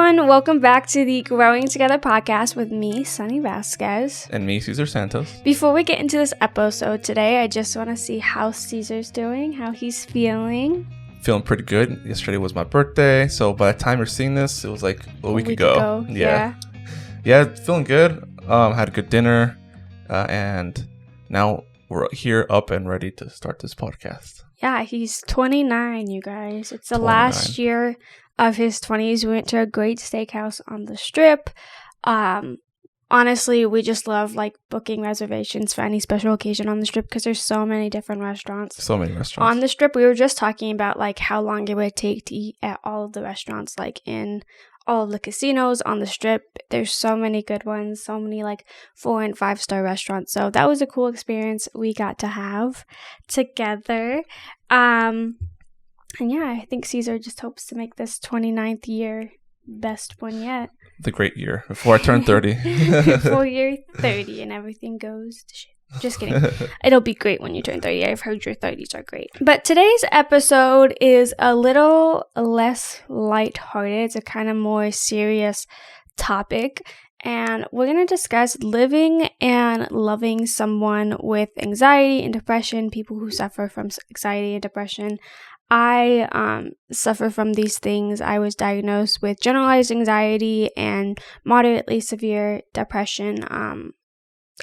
everyone. Welcome back to the Growing Together podcast with me, Sonny Vasquez. And me, Cesar Santos. Before we get into this episode today, I just want to see how Cesar's doing, how he's feeling. Feeling pretty good. Yesterday was my birthday, so by the time you're seeing this, it was like a week ago. Yeah, feeling good. Had a good dinner, and now we're here up and ready to start this podcast. Yeah, he's 29, you guys. It's the last year of his 20s. We went to a great steakhouse on the Strip. Honestly, we just love booking reservations for any special occasion on the Strip because there's so many different restaurants. So many restaurants. On the Strip, we were just talking about how long it would take to eat at all of the restaurants, in all of the casinos on the Strip. There's so many good ones, so many 4 and 5 star restaurants. So that was a cool experience we got to have together. And yeah, I think Cesar just hopes to make this 29th year best one yet. The great year before I turn 30. Before you're 30 and everything goes to shit. Just kidding. It'll be great when you turn 30. I've heard your 30s are great. But today's episode is a little less lighthearted. It's a kind of more serious topic. And we're going to discuss living and loving someone with anxiety and depression, people who suffer from anxiety and depression. I suffer from these things. I was diagnosed with generalized anxiety and moderately severe depression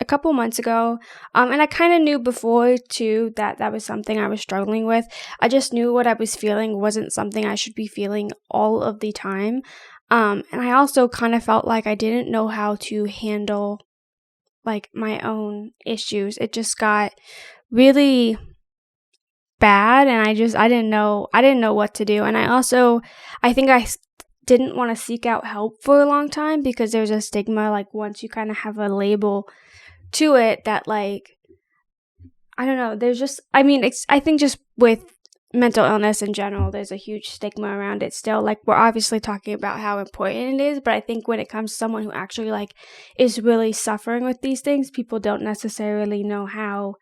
a couple months ago. And I kind of knew before, too, that was something I was struggling with. I just knew what I was feeling wasn't something I should be feeling all of the time. And I also kind of felt like I didn't know how to handle, my own issues. It just got really bad, and I didn't know what to do. And I think I didn't want to seek out help for a long time because there's a stigma, once you kind of have a label to it that I don't know, there's just, I think just with mental illness in general, there's a huge stigma around it still. We're obviously talking about how important it is, but I think when it comes to someone who actually is really suffering with these things, people don't necessarily know how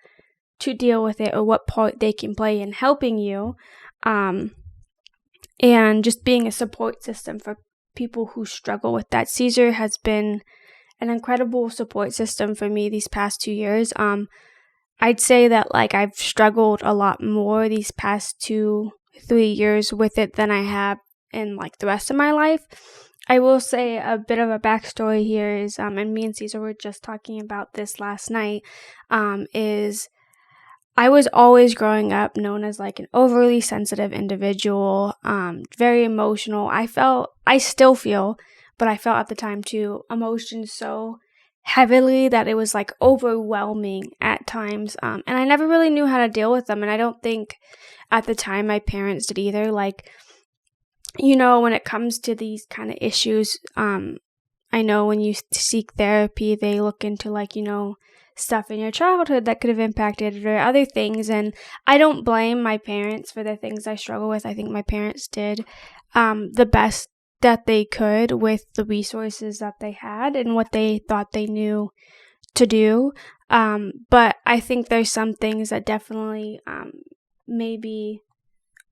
to deal with it or what part they can play in helping you, and just being a support system for people who struggle with that. Cesar has been an incredible support system for me these past 2 years. I'd say that I've struggled a lot more these past 2-3 years with it than I have in the rest of my life. I will say a bit of a backstory here is, and me and Cesar were just talking about this last night, is I was always growing up known as an overly sensitive individual, very emotional. I still feel, but I felt at the time too, emotions so heavily that it was overwhelming at times. And I never really knew how to deal with them. And I don't think at the time my parents did either. When it comes to these kind of issues, I know when you seek therapy, they look into stuff in your childhood that could have impacted it or other things. And I don't blame my parents for the things I struggle with. I think my parents did the best that they could with the resources that they had and what they thought they knew to do. But I think there's some things that definitely maybe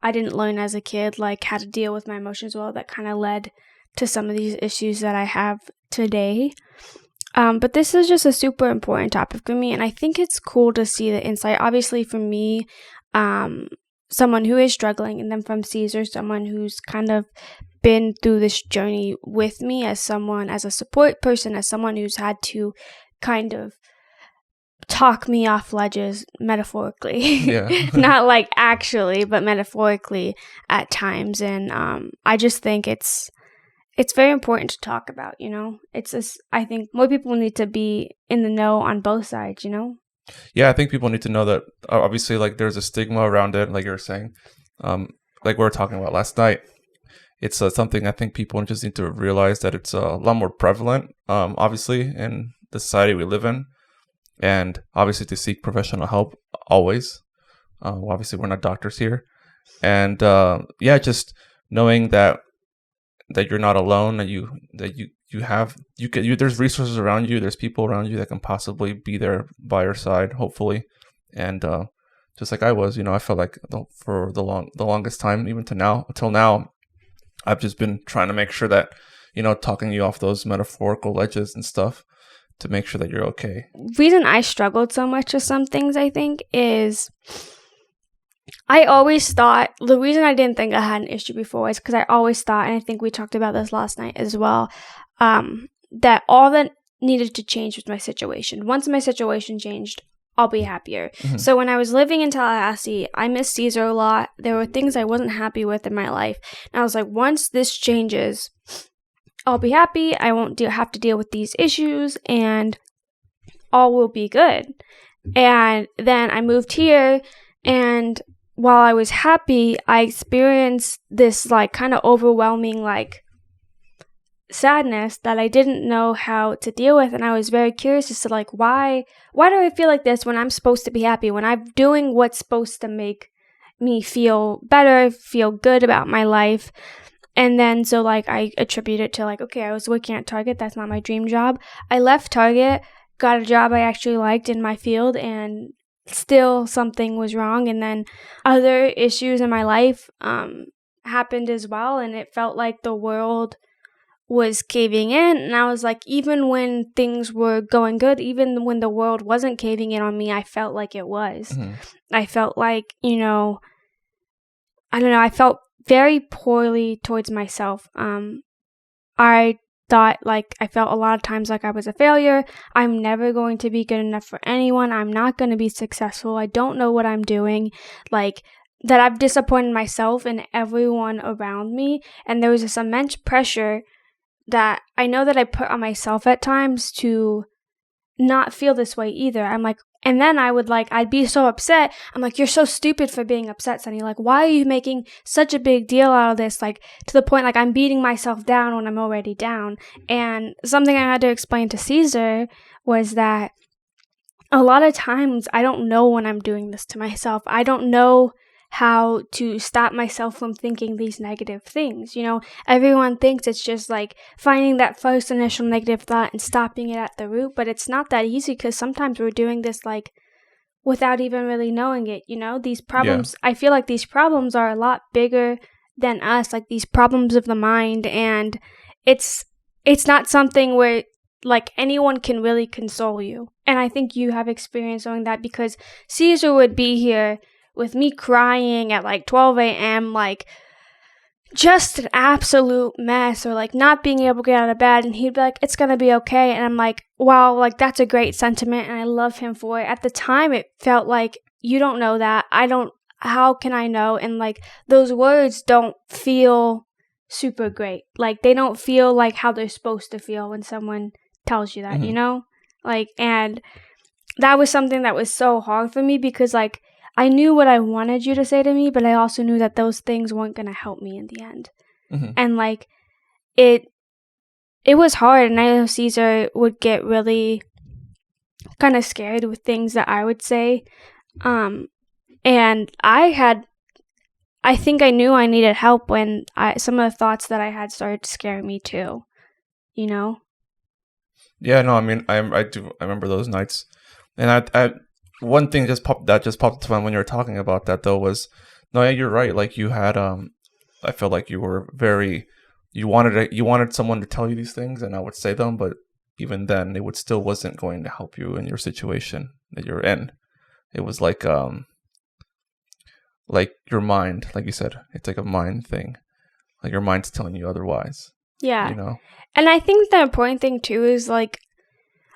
I didn't learn as a kid, how to deal with my emotions well, that kind of led to some of these issues that I have today. But this is just a super important topic for me, and I think it's cool to see the insight. Obviously, for me, someone who is struggling, and then from Cesar, someone who's kind of been through this journey with me as a support person, as someone who's had to kind of talk me off ledges metaphorically. Yeah. Not actually, but metaphorically at times. And I just think it's very important to talk about, I think more people need to be in the know on both sides, Yeah, I think people need to know that obviously there's a stigma around it, like you were saying. We were talking about last night. It's something I think people just need to realize that it's a lot more prevalent, obviously, in the society we live in. And obviously to seek professional help always. Obviously, we're not doctors here. And just knowing that you're not alone, and there's resources around you, there's people around you that can possibly be there by your side, hopefully. And just like I was, I felt for the longest time, even until now, I've just been trying to make sure that talking you off those metaphorical ledges and stuff to make sure that you're okay. Reason I struggled so much with some things, I think, is I always thought, the reason I didn't think I had an issue before is because I always thought, and I think we talked about this last night as well, that all that needed to change was my situation. Once my situation changed, I'll be happier. Mm-hmm. So when I was living in Tallahassee, I missed Cesar a lot. There were things I wasn't happy with in my life. And I was like, once this changes, I'll be happy. I won't have to deal with these issues and all will be good. And then I moved here, and while I was happy, I experienced this like kind of overwhelming like sadness that I didn't know how to deal with. And I was very curious as to like, why do I feel like this when I'm supposed to be happy, when I'm doing what's supposed to make me feel better, feel good about my life. And then so like I attribute it to like, okay, I was working at Target. That's not my dream job. I left Target, got a job I actually liked in my field, and still something was wrong. And then other issues in my life happened as well, and it felt like the world was caving in. And I was like, even when things were going good, even when the world wasn't caving in on me, I felt like it was. Mm-hmm. I felt like, I don't know, I felt very poorly towards myself. I thought like I felt a lot of times like I was a failure. I'm never going to be good enough for anyone. I'm not going to be successful. I don't know what I'm doing. Like that I've disappointed myself and everyone around me. And there was this immense pressure that I know that I put on myself at times to not feel this way either. I'm like, and then I'd be so upset. I'm like, you're so stupid for being upset, Sonny. Like, why are you making such a big deal out of this? Like, to the point, like, I'm beating myself down when I'm already down. And something I had to explain to Cesar was that a lot of times I don't know when I'm doing this to myself. I don't know how to stop myself from thinking these negative things. Everyone thinks it's just like finding that first initial negative thought and stopping it at the root, but it's not that easy because sometimes we're doing this like without even really knowing it. These problems, I feel like these problems are a lot bigger than us, like these problems of the mind, and it's not something where like anyone can really console you. And I think you have experience doing that, because Cesar would be here with me crying at like 12 a.m., like just an absolute mess, or like not being able to get out of bed, and he'd be like, it's gonna be okay. And I'm like, wow, like that's a great sentiment and I love him for it. At the time it felt like, you don't know that, how can I know? And like those words don't feel super great. Like they don't feel like how they're supposed to feel when someone tells you that, Mm-hmm. Like, and that was something that was so hard for me, because like I knew what I wanted you to say to me, but I also knew that those things weren't going to help me in the end. Mm-hmm. And like it was hard. And I know Cesar would get really kind of scared with things that I would say. And I think I knew I needed help when some of the thoughts that I had started to scare me too, Yeah, no, I mean, I remember those nights. And I one thing just popped into mind when you were talking about that though was, no, yeah, you're right. Like you had I felt like you were you wanted someone to tell you these things, and I would say them, but even then it still wasn't going to help you in your situation that you're in. It was like your mind, like you said, it's like a mind thing. Like your mind's telling you otherwise. Yeah. And I think the important thing too is like,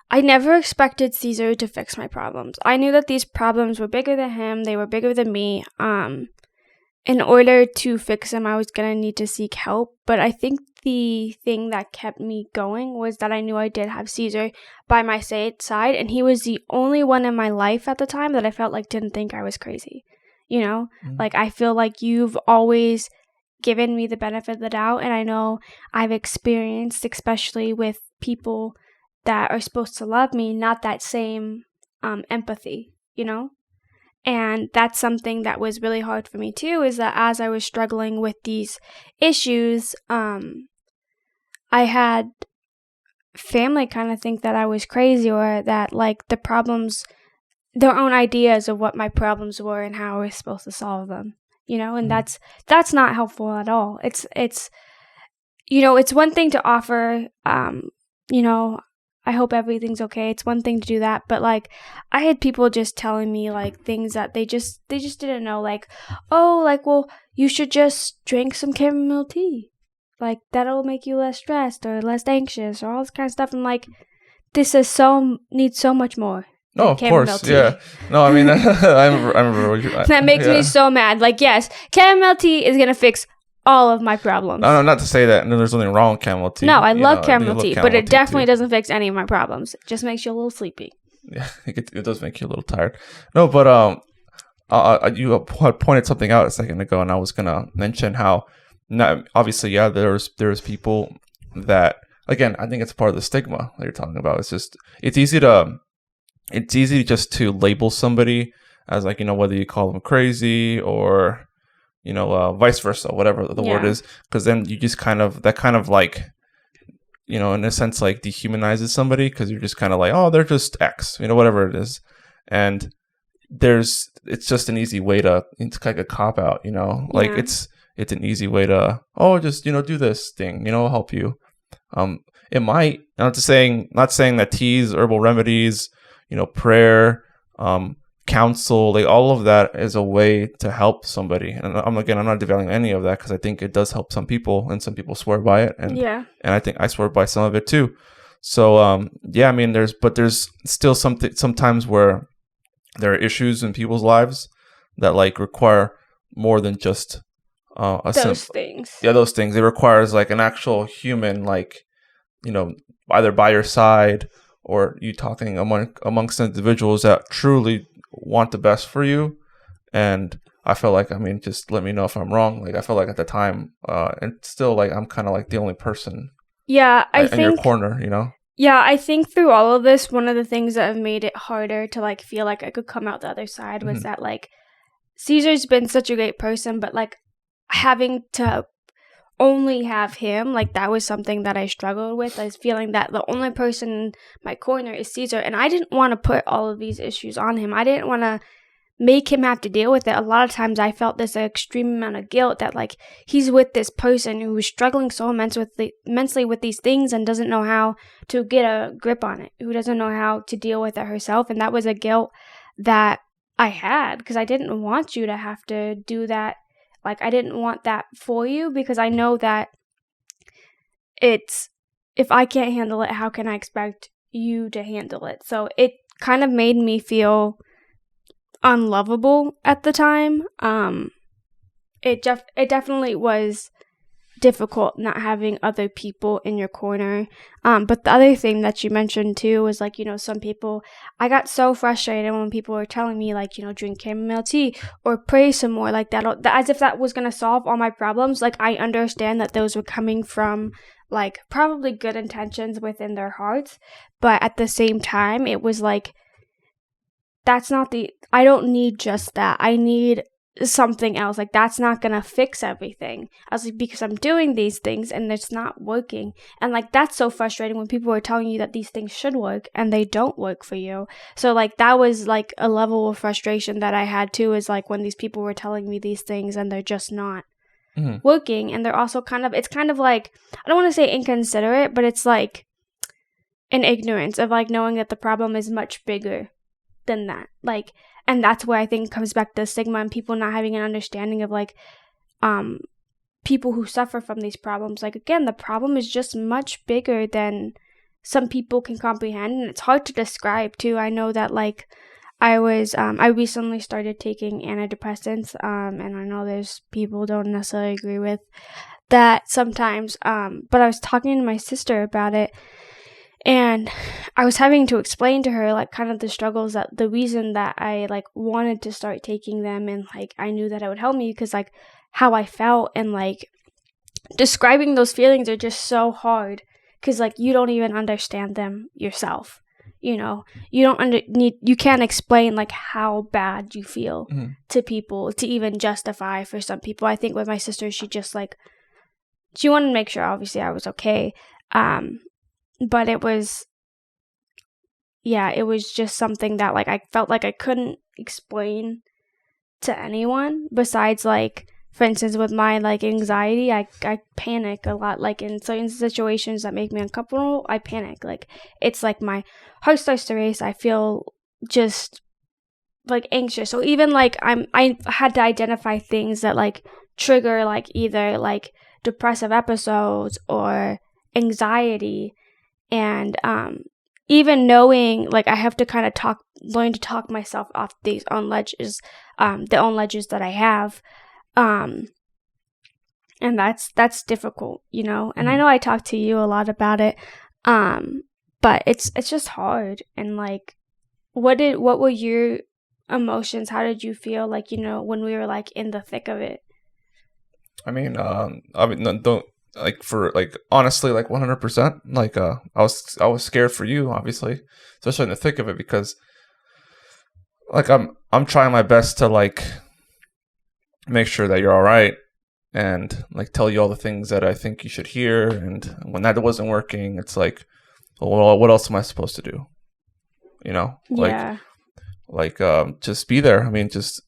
I never expected Cesar to fix my problems. I knew that these problems were bigger than him. They were bigger than me. In order to fix them, I was going to need to seek help. But I think the thing that kept me going was that I knew I did have Cesar by my side. And he was the only one in my life at the time that I felt like didn't think I was crazy. Mm-hmm. Like I feel like you've always given me the benefit of the doubt. And I know I've experienced, especially with people that are supposed to love me, not that same empathy, And that's something that was really hard for me too, is that as I was struggling with these issues, I had family kind of think that I was crazy, or that like the problems, their own ideas of what my problems were and how I was supposed to solve them, and that's not helpful at all. It's it's one thing to offer, I hope everything's okay. It's one thing to do that, but like I had people just telling me like things that they just didn't know, like, oh, like, well, you should just drink some chamomile tea, like that'll make you less stressed or less anxious or all this kind of stuff. And like, this is needs so much more. No, of course, tea. Yeah. No, I mean, I remember that makes me so mad. Like, yes, chamomile tea is gonna fix all of my problems. No, not to say that there's something wrong with chamomile tea. No, I love chamomile tea, but it definitely doesn't fix any of my problems. It just makes you a little sleepy. Yeah, it does make you a little tired. No, but you pointed something out a second ago, and I was gonna mention how, obviously, yeah, there's people that, again, I think it's part of the stigma that you're talking about. It's easy just to label somebody as, like, whether you call them crazy or vice versa, whatever the word is, because then you just kind of like, in a sense, like dehumanizes somebody, because you're just kind of like, oh, they're just X, whatever it is. And it's just an easy way it's like a cop out, like it's an easy way to, oh, just, do this thing, I'll help you. It might, not saying that teas, herbal remedies, prayer, counsel, like all of that is a way to help somebody. And I'm not devaluing any of that, because I think it does help some people, and some people swear by it, and I think I swear by some of it too. So I mean, there's still sometimes where there are issues in people's lives that like require more than just those things. Yeah, those things. It requires like an actual human, like, either by your side, or you talking amongst individuals that truly want the best for you. And I feel like, I mean, just let me know if I'm wrong. Like, I feel like at the time, and still, like, I'm kind of like the only person. Yeah, I think in your corner, Yeah, I think through all of this, one of the things that have made it harder to like feel like I could come out the other side was that like Cesar's been such a great person, but like having to only have him, like that was something that I struggled with. I was feeling that the only person in my corner is Cesar, and I didn't want to put all of these issues on him. I didn't want to make him have to deal with it. A lot of times I felt this extreme amount of guilt that like he's with this person who's struggling so immensely with these things and doesn't know how to get a grip on it, who doesn't know how to deal with it herself. And that was a guilt that I had, because I didn't want you to have to do that. Like, I didn't want that for you, because I know that if I can't handle it, how can I expect you to handle it? So it kind of made me feel unlovable at the time. It definitely was difficult not having other people in your corner. But the other thing that you mentioned too was like, some people, I got so frustrated when people were telling me like, drink chamomile tea or pray some more, like that, as if that was going to solve all my problems. Like, I understand that those were coming from like probably good intentions within their hearts, but at the same time, it was like, I don't need just that. I need something else. Like, that's not gonna fix everything. I was like, because I'm doing these things and it's not working. And like, that's so frustrating when people are telling you that these things should work and they don't work for you. So like, that was like a level of frustration that I had too, is like when these people were telling me these things and they're just not working. And they're also it's kind of like, I don't want to say inconsiderate, but it's like an ignorance of like knowing that the problem is much bigger than that. Like, and that's where I think it comes back to stigma and people not having an understanding of like people who suffer from these problems. Like, again, the problem is just much bigger than some people can comprehend, and it's hard to describe too. I know that like I recently started taking antidepressants, and I know there's people don't necessarily agree with that sometimes, but I was talking to my sister about it. And I was having to explain to her, like, kind of the struggles, that the reason that I, like, wanted to start taking them, and, like, I knew that it would help me, because, like, how I felt, and, like, describing those feelings are just so hard, because, like, you don't even understand them yourself, you can't explain, like, how bad you feel to people, to even justify for some people. I think with my sister, she just, like, she wanted to make sure, obviously, I was okay, but it was just something that, like, I felt like I couldn't explain to anyone besides, like, for instance, with my like anxiety, I panic a lot. Like in certain situations that make me uncomfortable, I panic. Like it's like my heart starts to race. I feel just like anxious. So even like I had to identify things that like trigger like either like depressive episodes or anxiety, and even knowing like I have to kind of learn to talk myself off these own ledges, the own ledges that I have. And that's difficult, you know. And I know I talked to you a lot about it, but it's just hard. And like, what were your emotions? How did you feel, like, you know, when we were like in the thick of it? I mean, no, don't like for like honestly, like 100%. Like, I was scared for you, obviously, especially in the thick of it, because like I'm trying my best to like make sure that you're all right, and like tell you all the things that I think you should hear. And when that wasn't working, it's like, well, what else am I supposed to do? You know, Yeah. like just be there. I mean, just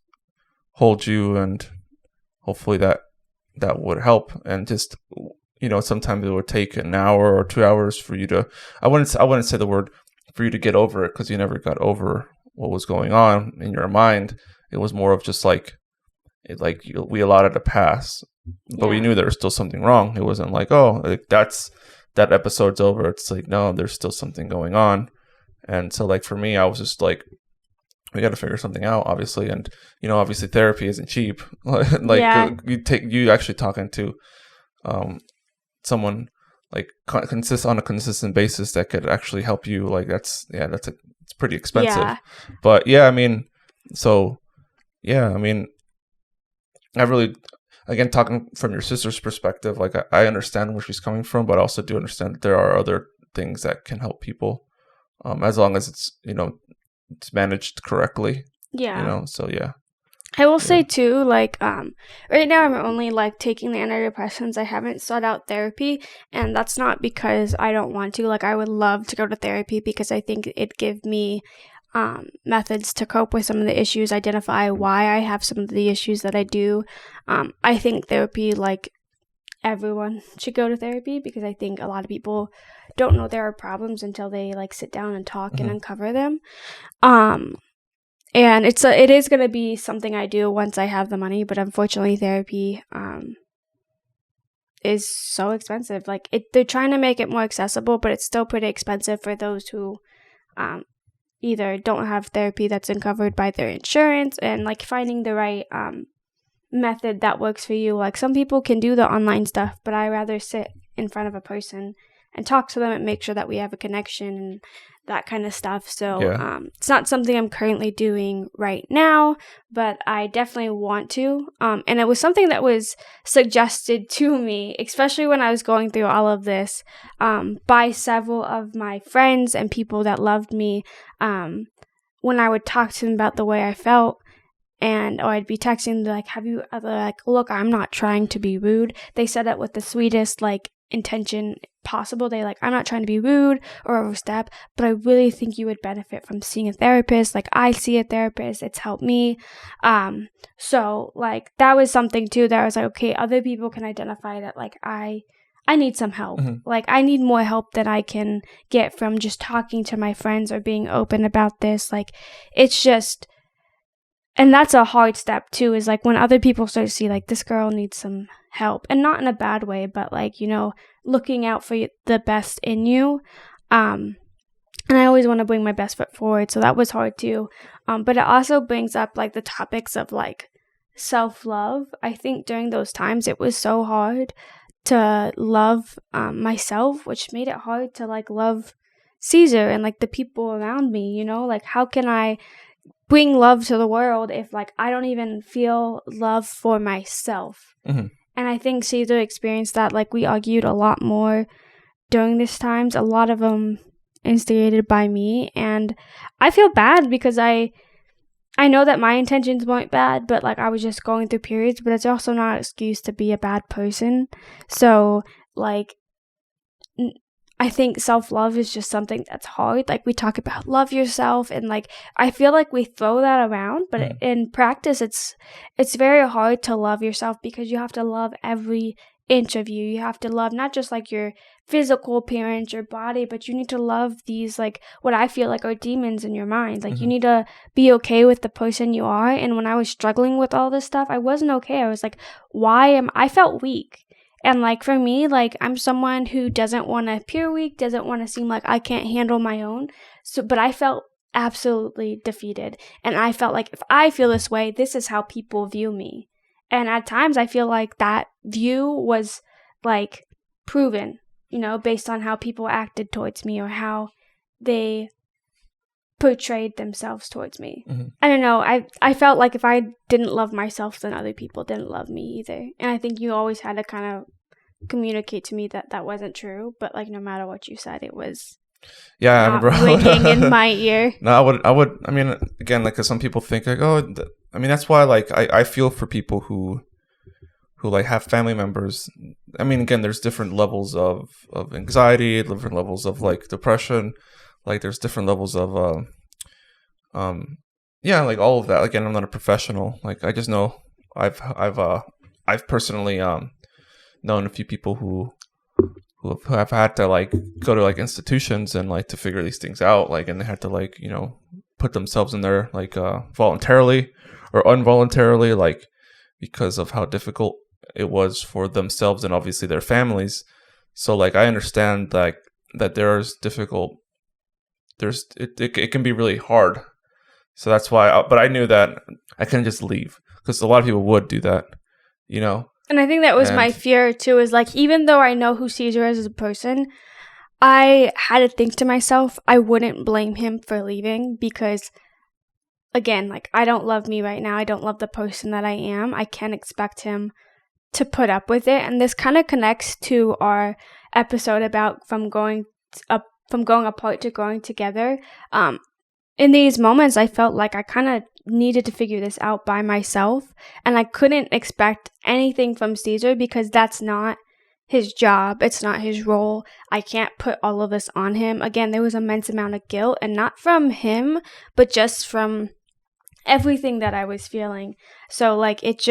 hold you, and hopefully that would help. And just, you know, sometimes it would take an hour or 2 hours for you to, I wouldn't say the word for you to get over it, because you never got over what was going on in your mind. It was more of just like, we allowed it to pass, but we knew there was still something wrong. It wasn't like, oh, like that episode's over. It's like, no, there's still something going on. And so like for me, I was just like, we got to figure something out, obviously. And, you know, obviously therapy isn't cheap. Like you actually talking to someone like on a consistent basis that could actually help you. Like it's pretty expensive. Yeah. But yeah, I mean, so yeah, I mean, I really, again, talking from your sister's perspective, like I understand where she's coming from, but I also do understand that there are other things that can help people, as long as it's, you know, it's managed correctly. Yeah. You know, so yeah. I will say too, like, right now I'm only like taking the antidepressants. I haven't sought out therapy, and that's not because I don't want to. Like, I would love to go to therapy because I think it give me methods to cope with some of the issues, identify why I have some of the issues that I do. I think therapy, like, everyone should go to therapy, because I think a lot of people don't know there are problems until they like sit down and talk and uncover them. And it is going to be something I do once I have the money, but unfortunately therapy is so expensive. Like, they're trying to make it more accessible, but it's still pretty expensive for those who either don't have therapy that's uncovered by their insurance, and like finding the right method that works for you. Like, some people can do the online stuff, but I rather sit in front of a person and talk to them and make sure that we have a connection and that kind of stuff. So it's not something I'm currently doing right now, but I definitely want to. And it was something that was suggested to me, especially when I was going through all of this, by several of my friends and people that loved me, when I would talk to them about the way I felt. Or I'd be texting, like, look, I'm not trying to be rude. They said it with the sweetest, like, intention possible. They like, I'm not trying to be rude or overstep, but I really think you would benefit from seeing a therapist. Like, I see a therapist. It's helped me. So, like, that was something, too, that I was like, okay, other people can identify that, like, I need some help. Like, I need more help than I can get from just talking to my friends or being open about this. Like, it's just... And that's a hard step, too, is, like, when other people start to see, like, this girl needs some help. And not in a bad way, but, like, you know, looking out for the best in you. And I always want to bring my best foot forward, so that was hard, too. But it also brings up, like, the topics of, like, self-love. I think during those times it was so hard to love myself, which made it hard to, like, love Cesar and, like, the people around me, you know? Like, how can I bring love to the world if, like, I don't even feel love for myself? And I think Cesar experienced that. Like, we argued a lot more during these times, a lot of them instigated by me, and I feel bad because I know that my intentions weren't bad, but, like, I was just going through periods, but it's also not an excuse to be a bad person. So, like, I think self-love is just something that's hard. Like, we talk about love yourself, and like, I feel like we throw that around, but in practice, it's very hard to love yourself, because you have to love every inch of you. You have to love not just like your physical appearance, your body, but you need to love these, like, what I feel like are demons in your mind. Like, you need to be okay with the person you are. And when I was struggling with all this stuff, I wasn't okay. I was like, I felt weak. And like, for me, like, I'm someone who doesn't want to appear weak, doesn't want to seem like I can't handle my own. But I felt absolutely defeated. And I felt like, if I feel this way, this is how people view me. And at times I feel like that view was like proven, based on how people acted towards me or how they portrayed themselves towards me. I don't know. I felt like if I didn't love myself, then other people didn't love me either. And I think you always had to kind of communicate to me that wasn't true. But like, no matter what you said, it was I remember ringing in my ear. No, I would. I mean, again, like, 'cause some people think like, I mean, that's why, like, I feel for people who like have family members. I mean, again, there's different levels of anxiety, different levels of like depression, like there's different levels of like all of that. Again, I'm not a professional. Like, I just know I've personally known a few people who have had to like go to like institutions and like to figure these things out, like, and they had to like, put themselves in there like voluntarily or involuntarily, like, because of how difficult it was for themselves and obviously their families. So like, I understand like that it can be really hard. So that's why but I knew that I couldn't just leave, because a lot of people would do that, And I think that was my fear too, is like, even though I know who Cesar is as a person, I had to think to myself, I wouldn't blame him for leaving, because again, like, I don't love me right now. I don't love the person that I am. I can't expect him to put up with it. And this kind of connects to our episode about from going apart to growing together. In these moments, I felt like I kind of needed to figure this out by myself, and I couldn't expect anything from Cesar, because that's not his job. It's not his role. I can't put all of this on him. Again, there was an immense amount of guilt, and not from him, but just from everything that I was feeling. So like, it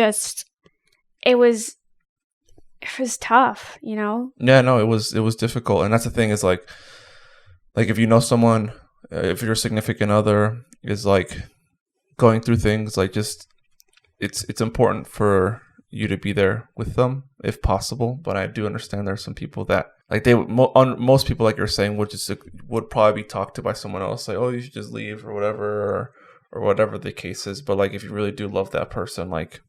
was tough, Yeah, no, it was difficult. And that's the thing, is like if you know someone, if your significant other is like going through things, like, just it's important for you to be there with them if possible. But I do understand there's some people that like most people, like you're saying, would probably be talked to by someone else, like, oh, you should just leave or whatever, or whatever the case is. But like, if you really do love that person, like,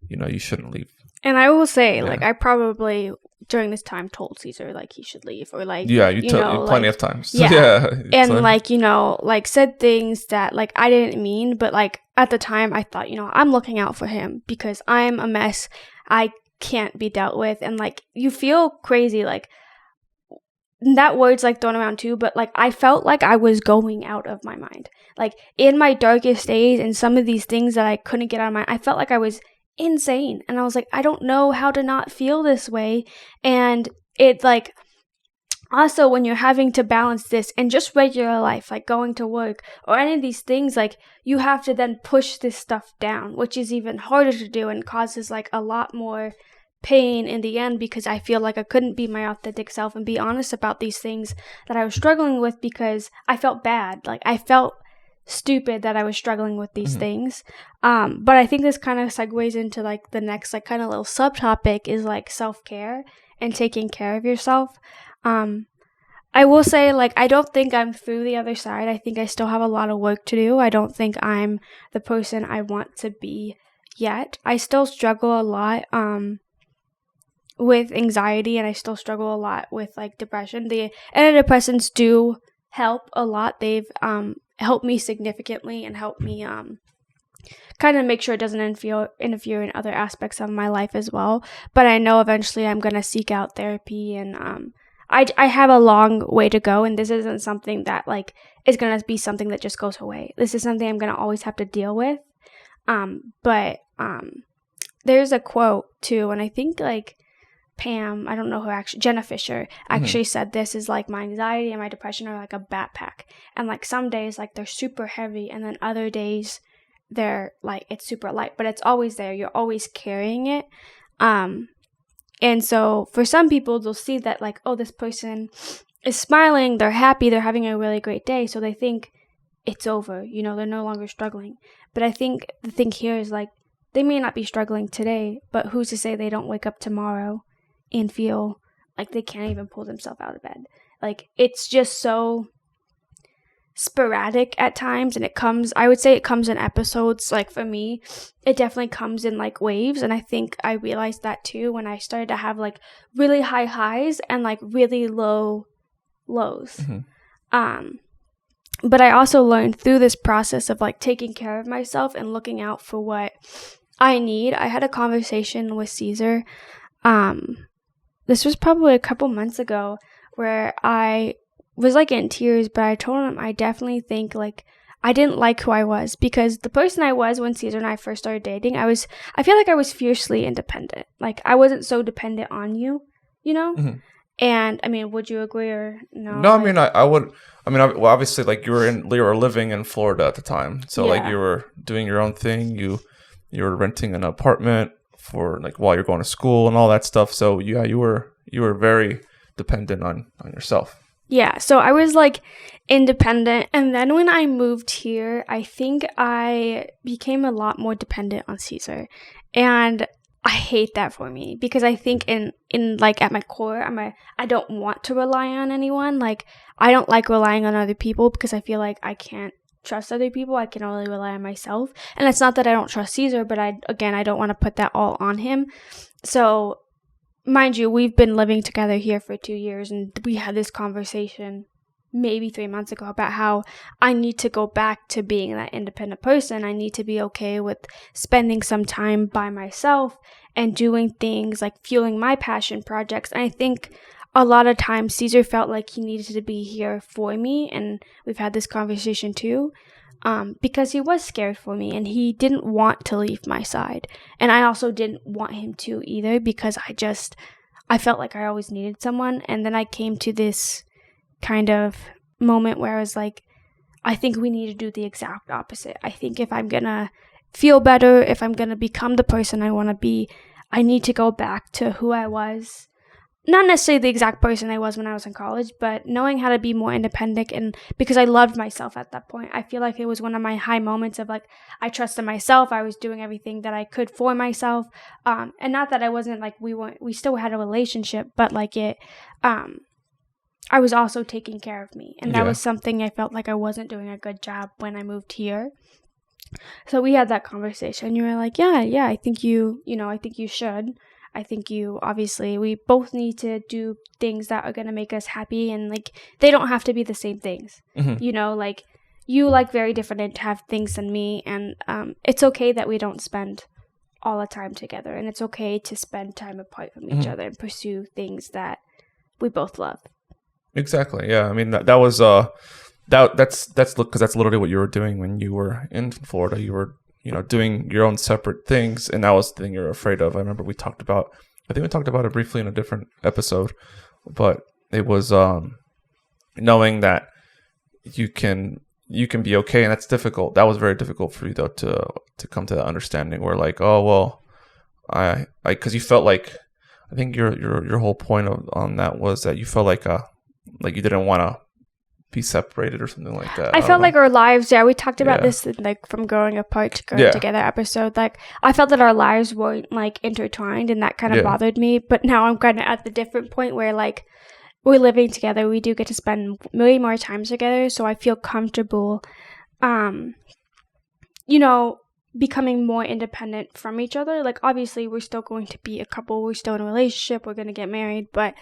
you shouldn't leave. And I will say, like, I probably during this time told Cesar like he should leave, or like, you plenty of times. And like, like, said things that like I didn't mean, but like at the time I thought, I'm looking out for him because I'm a mess. I can't be dealt with. And like, you feel crazy, like, that word's like thrown around too, but like, I felt like I was going out of my mind. Like, in my darkest days and some of these things that I couldn't get out of my mind, I felt like I was insane. And I was like, I don't know how to not feel this way. And it like, also when you're having to balance this and just regular life, like going to work or any of these things, like, you have to then push this stuff down, which is even harder to do and causes like a lot more pain in the end, because I feel like I couldn't be my authentic self and be honest about these things that I was struggling with, because I felt bad. Like, I felt stupid that I was struggling with these things. But I think this kind of segues into like the next like kind of little subtopic is like self-care and taking care of yourself. I will say, like, I don't think I'm through the other side. I think I still have a lot of work to do. I don't think I'm the person I want to be yet. I still struggle a lot with anxiety, and I still struggle a lot with like depression. The antidepressants do help a lot. They've helped me significantly and helped me kind of make sure it doesn't interfere in other aspects of my life as well. But I know eventually I'm going to seek out therapy, and I have a long way to go, and this isn't something that like is going to be something that just goes away. This is something I'm going to always have to deal with. But there's a quote too, and I think like Pam, I don't know who actually, Jenna Fisher actually said this is like my anxiety and my depression are like a backpack. And like some days like they're super heavy and then other days they're like it's super light, but it's always there. You're always carrying it. And so for some people they'll see that like, oh, this person is smiling, they're happy, they're having a really great day. So they think it's over, you know, they're no longer struggling. But I think the thing here is like they may not be struggling today, but who's to say they don't wake up tomorrow and feel like they can't even pull themselves out of bed. Like it's just so sporadic at times, and I would say it comes in episodes. Like for me, it definitely comes in like waves, and I think I realized that too when I started to have like really high highs and like really low lows. But I also learned through this process of like taking care of myself and looking out for what I need. I had a conversation with Cesar. This was probably a couple months ago where I was like in tears, but I told him I definitely think like I didn't like who I was, because the person I was when Cesar and I first started dating, I feel like I was fiercely independent. Like I wasn't so dependent on you, you know? And I mean, would you agree or no? No, I mean, I would. I mean, well, obviously, like you were living in Florida at the time, so like you were doing your own thing. You were renting an apartment for like while you're going to school and all that stuff. So yeah, you were very dependent on yourself. Yeah, so I was like independent, and then when I moved here, I think I became a lot more dependent on Cesar, and I hate that for me, because I think in like at my core, I don't want to rely on anyone. Like I don't like relying on other people because I feel like I can't trust other people. I can only rely on myself, and it's not that I don't trust Cesar, but I don't want to put that all on him. So mind you, we've been living together here for 2 years, and we had this conversation maybe 3 months ago about how I need to go back to being that independent person. I need to be okay with spending some time by myself and doing things like fueling my passion projects. And I think a lot of times Cesar felt like he needed to be here for me, and we've had this conversation too, because he was scared for me and he didn't want to leave my side. And I also didn't want him to either, because I felt like I always needed someone. And then I came to this kind of moment where I was like, I think we need to do the exact opposite. I think if I'm gonna feel better, if I'm gonna become the person I want to be, I need to go back to who I was. Not necessarily the exact person I was when I was in college, but knowing how to be more independent. And because I loved myself at that point, I feel like it was one of my high moments of like, I trusted myself. I was doing everything that I could for myself. And not that I wasn't like, we still had a relationship, but like I was also taking care of me. And that was something I felt like I wasn't doing a good job when I moved here. So we had that conversation. You were like, yeah, I think I think you should. I think obviously, we both need to do things that are going to make us happy, and like, they don't have to be the same things. You know, like you like very different to have things than me. And it's okay that we don't spend all the time together, and it's okay to spend time apart from each other and pursue things that we both love. Exactly. Yeah. I mean, that was, that's because that's literally what you were doing when you were in Florida. You were, doing your own separate things, and that was the thing you're afraid of. I remember I think we talked about it briefly in a different episode, but it was knowing that you can be okay, and that's difficult. That was very difficult for you though to come to that understanding where like, oh well, I because you felt like, I think your whole point on that was that you felt like you didn't want to be separated or something like that. I felt like our lives, we talked about this like from growing apart to growing together episode. Like I felt that our lives weren't like intertwined, and that kind of bothered me. But now I'm kind of at the different point where like we're living together. We do get to spend way more time together, so I feel comfortable, becoming more independent from each other. Like obviously we're still going to be a couple. We're still in a relationship. We're going to get married, but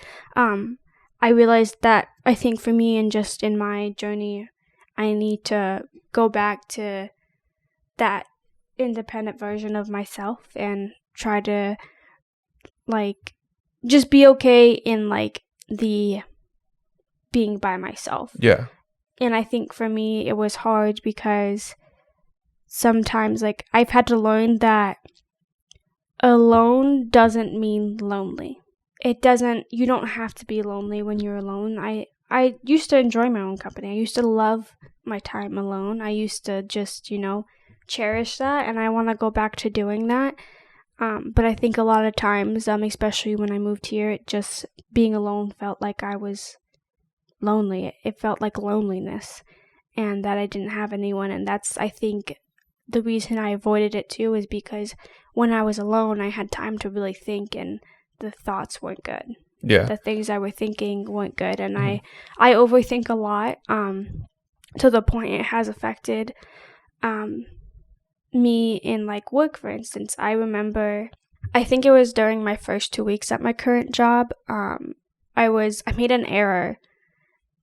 I realized that I think for me and just in my journey, I need to go back to that independent version of myself and try to like just be okay in like the being by myself. Yeah. And I think for me it was hard because sometimes like I've had to learn that alone doesn't mean lonely. you don't have to be lonely when you're alone. I used to enjoy my own company. I used to love my time alone. I used to just, cherish that, and I want to go back to doing that. But I think a lot of times, especially when I moved here, it just being alone felt like I was lonely. It felt like loneliness, and that I didn't have anyone. And that's, I think, the reason I avoided it too, is because when I was alone, I had time to really think, and the thoughts weren't good. Yeah. The things I were thinking weren't good, and I overthink a lot, to the point it has affected me in like work, for instance. I remember, I think it was during my first 2 weeks at my current job, I made an error,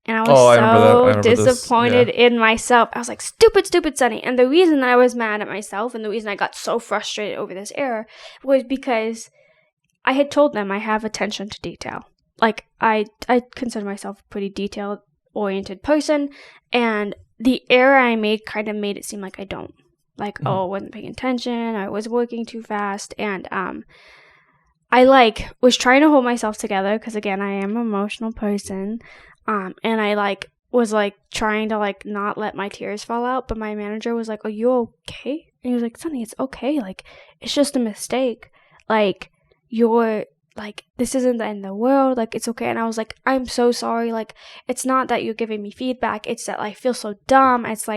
and I was disappointed in myself. I was like, stupid Sonny. And the reason I was mad at myself, and the reason I got so frustrated over this error, was because I had told them I have attention to detail. Like, I consider myself a pretty detail-oriented person, and the error I made kind of made it seem like I don't. Like, I wasn't paying attention, I was working too fast, and I, was trying to hold myself together, because, again, I am an emotional person, and I, was, trying to, not let my tears fall out, but my manager was like, are you okay? And he was like, Sonny, it's okay, it's just a mistake, you're, this isn't the end of the world, it's okay. And I was like, I'm so sorry, it's not that you're giving me feedback, it's that I feel so dumb. It's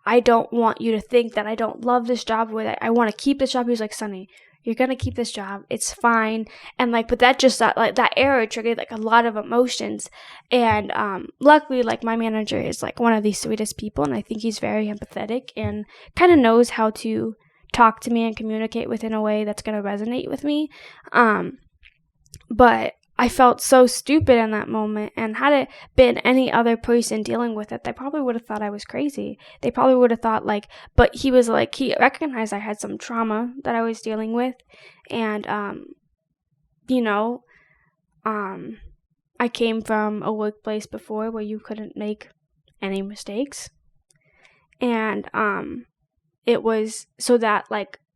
I don't want you to think that I don't love this job, or that I want to keep this job. He was like, Sonny, you're gonna keep this job, it's fine. And but that just that error triggered a lot of emotions. And luckily, my manager is one of the sweetest people, and I think he's very empathetic and kind of knows how to talk to me and communicate within a way that's going to resonate with me. But I felt so stupid in that moment, and had it been any other person dealing with it, they probably would have thought I was crazy. They probably would have thought but he was he recognized I had some trauma that I was dealing with, and I came from a workplace before where you couldn't make any mistakes, and it was so that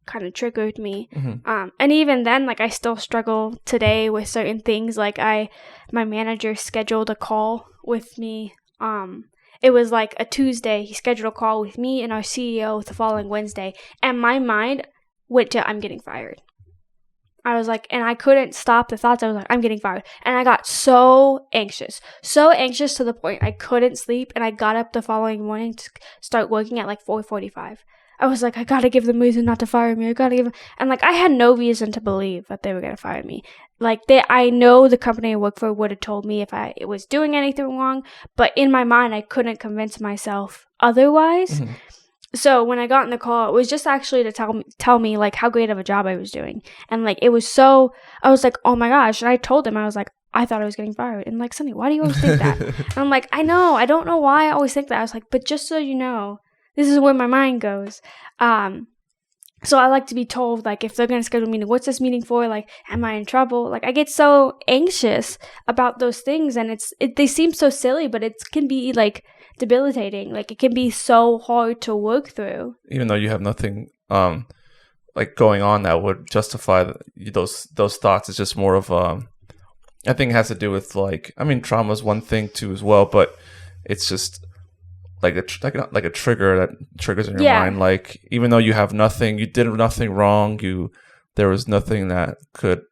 kind of triggered me. And even then, I still struggle today with certain things. My manager scheduled a call with me. It was a Tuesday. He scheduled a call with me and our CEO the following Wednesday, and my mind went to, I'm getting fired. I was and I couldn't stop the thoughts. I was I'm getting fired. And I got so anxious to the point I couldn't sleep, and I got up the following morning to start working at 4:45. I was I gotta give them reason not to fire me. I gotta give them, and I had no reason to believe that they were gonna fire me. I know the company I work for would have told me if I was doing anything wrong, but in my mind I couldn't convince myself otherwise. So when I got in the call, it was just actually to tell me how great of a job I was doing, and it was so. I was oh my gosh, and I told them I was I thought I was getting fired, and Sonny, why do you always think that? And I'm I know, I don't know why I always think that. I was but just so you know. This is where my mind goes. So I like to be told, if they're going to schedule a meeting, what's this meeting for? Am I in trouble? I get so anxious about those things, and they seem so silly, but it can be, debilitating. It can be so hard to work through. Even though you have nothing, going on that would justify those thoughts. It's just more of, I think it has to do with, trauma is one thing, too, as well, but it's just... like a trigger that triggers in your mind. Even though you have nothing, you did nothing wrong. There was nothing that could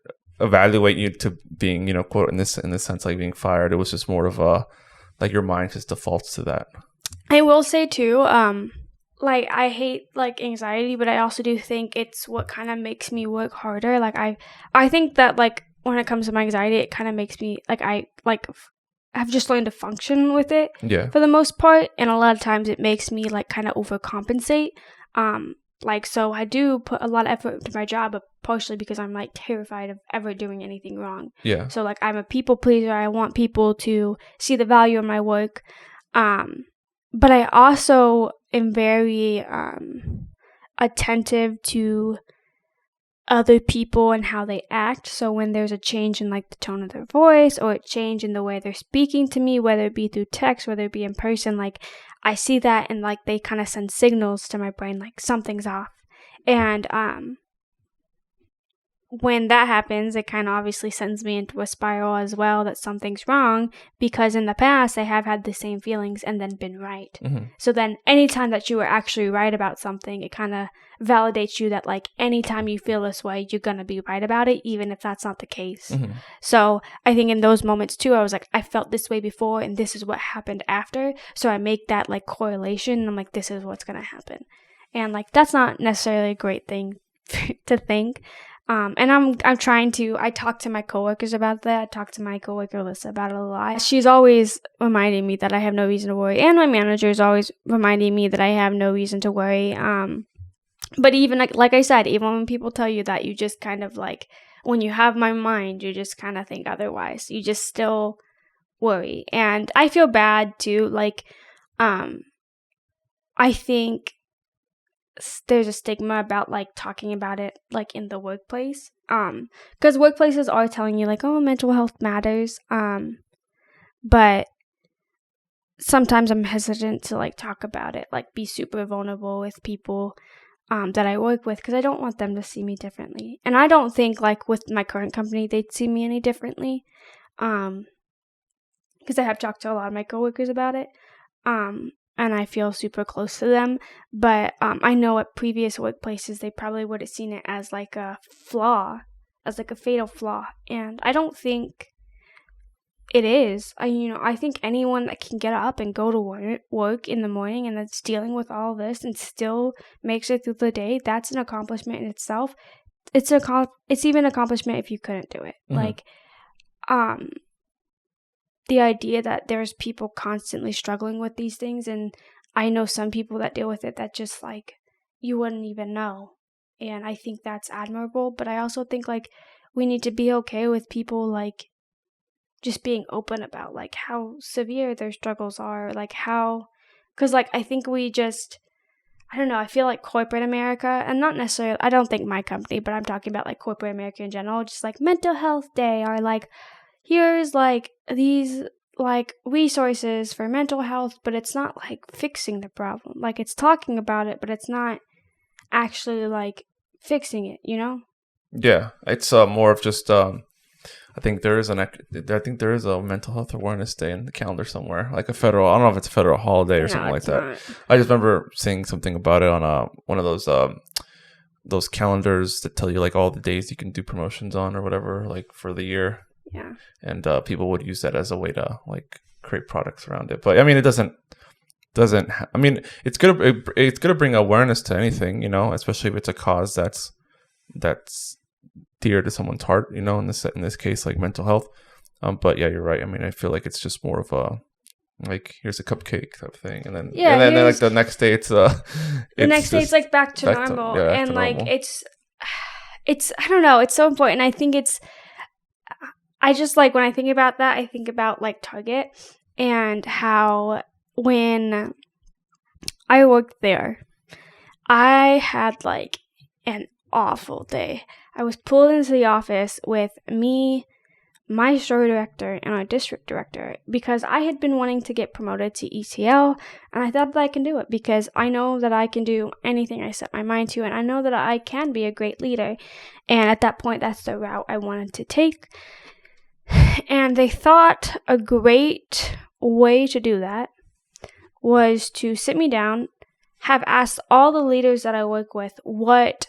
evaluate you to being, quote in this sense, being fired. It was just more of a your mind just defaults to that. I will say too, I hate anxiety, but I also do think it's what kind of makes me work harder. I think that when it comes to my anxiety, it kind of makes me I've just learned to function with it for the most part, and a lot of times it makes me kind of overcompensate. So I do put a lot of effort into my job, but partially because I'm terrified of ever doing anything wrong. Yeah. So I'm a people pleaser. I want people to see the value in my work. But I also am very attentive to other people and how they act. So when there's a change in the tone of their voice, or a change in the way they're speaking to me, whether it be through text, whether it be in person, I see that, and they kind of send signals to my brain something's off. And when that happens, it kind of obviously sends me into a spiral as well that something's wrong, because in the past I have had the same feelings and then been right. So then anytime that you were actually right about something, it kind of validates you that like anytime you feel this way, you're going to be right about it, even if that's not the case. So I think in those moments too, I was like, I felt this way before and this is what happened after. So I make that like correlation and I'm like, this is what's going to happen. And like, that's not necessarily a great thing to think. And I'm trying to, I talk to my coworkers about that. I talk to my coworker Alyssa about it a lot. She's always reminding me that I have no reason to worry. And my manager is always reminding me that I have no reason to worry. But even like I said, even when people tell you that, you just kind of like, when you have my mind, you just kind of think otherwise. You just still worry. And I feel bad too. Like, I think there's a stigma about like talking about it like in the workplace, because workplaces are telling you like, oh, mental health matters, but sometimes I'm hesitant to like talk about it, like be super vulnerable with people that I work with, because I don't want them to see me differently. And I don't think like with my current company they'd see me any differently, because I have talked to a lot of my coworkers about it, and I feel super close to them. But I know at previous workplaces, they probably would have seen it as like a flaw, as like a fatal flaw. And I don't think it is. I think anyone that can get up and go to work in the morning and that's dealing with all this and still makes it through the day, that's an accomplishment in itself. It's even an accomplishment if you couldn't do it. Like, the idea that there's people constantly struggling with these things, and I know some people that deal with it that just like you wouldn't even know, and I think that's admirable. But I also think like we need to be okay with people like just being open about like how severe their struggles are, like how, because like I think we just, I don't know, I feel like corporate America, and not necessarily, I don't think my company, but I'm talking about like corporate America in general, just like mental health day, or like here's like these like resources for mental health, but it's not like fixing the problem. Like it's talking about it, but it's not actually like fixing it, you know? Yeah, it's more of just I think there is a mental health awareness day in the calendar somewhere, like a federal. I don't know if it's a federal holiday or something like that. Not. I just remember seeing something about it on one of those calendars that tell you like all the days you can do promotions on or whatever, like for the year. Yeah. And people would use that as a way to like create products around it. But I mean, it doesn't. I mean, it's gonna bring awareness to anything, you know, especially if it's a cause that's dear to someone's heart, you know, in this case, like mental health. But yeah, you're right. I mean, I feel like it's just more of a like, here's a cupcake type thing, and then like the next day it's it's like back to normal, and like normal. It's I don't know, it's so important. I think I just like when I think about that, I think about like Target and how when I worked there, I had like an awful day. I was pulled into the office with me, my store director, and our district director, because I had been wanting to get promoted to ETL, and I thought that I can do it because I know that I can do anything I set my mind to, and I know that I can be a great leader. And at that point, that's the route I wanted to take. And they thought a great way to do that was to sit me down, have asked all the leaders that I work with what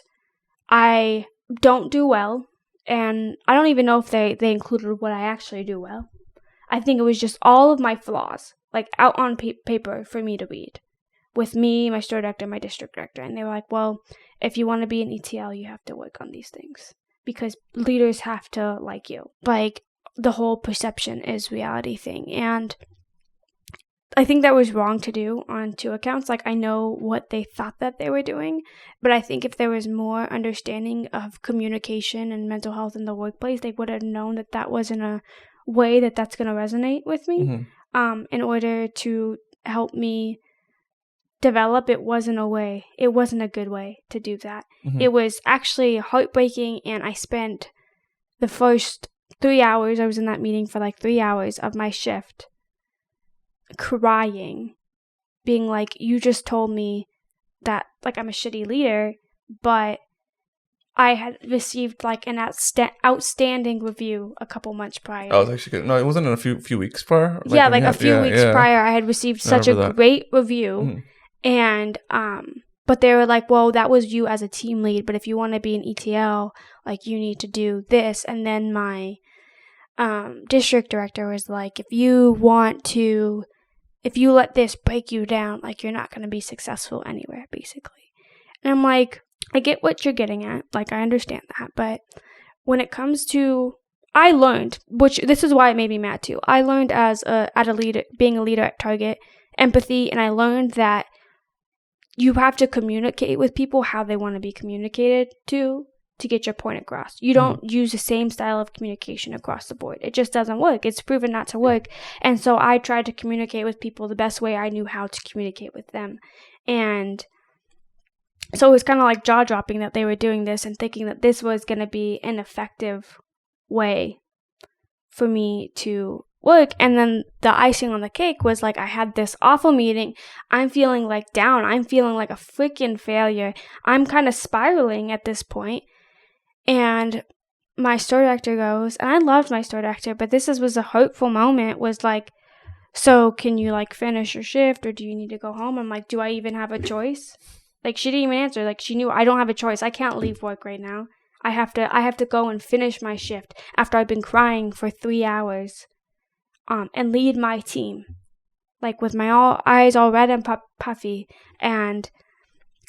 I don't do well, and I don't even know if they included what I actually do well. I think it was just all of my flaws, like out on paper for me to read, with me, my store director, my district director, and they were like, well, if you want to be an ETL, you have to work on these things, because leaders have to like you. Like, the whole perception is reality thing, and I think that was wrong to do on two accounts. Like, I know what they thought that they were doing, but I think if there was more understanding of communication and mental health in the workplace, they would have known that that wasn't a way that's going to resonate with me. In order to help me develop, it wasn't a good way to do that. It was actually heartbreaking, and I spent the first 3 hours, I was in that meeting for like 3 hours of my shift, crying, being like, you just told me that like I'm a shitty leader, but I had received like an outstanding review a couple months prior. Oh, it was actually good. No, it wasn't in a few weeks prior. Like a few weeks prior, I had received such a great review, and but they were like, well, that was you as a team lead, but if you want to be an ETL, like you need to do this. And then my district director was like, if you let this break you down, like you're not going to be successful anywhere, basically. And I'm like, I get what you're getting at. Like, I understand that. But when it comes to, I learned, which this is why it made me mad too. I learned being a leader at Target, empathy. And I learned that you have to communicate with people how they want to be communicated to get your point across. You don't use the same style of communication across the board. It just doesn't work. It's proven not to work. And so I tried to communicate with people the best way I knew how to communicate with them. And so it was kind of like jaw-dropping that they were doing this and thinking that this was going to be an effective way for me to work. And then the icing on the cake was like, I had this awful meeting. I'm feeling like down. I'm feeling like a freaking failure. I'm kind of spiraling at this point. And my store director goes, and I loved my store director, but was a hurtful moment, was like, so can you like finish your shift or do you need to go home? I'm like, do I even have a choice? Like, she didn't even answer. Like, she knew I don't have a choice. I can't leave work right now. I have to go and finish my shift after I've been crying for 3 hours, and lead my team, like with my eyes all red and puffy. And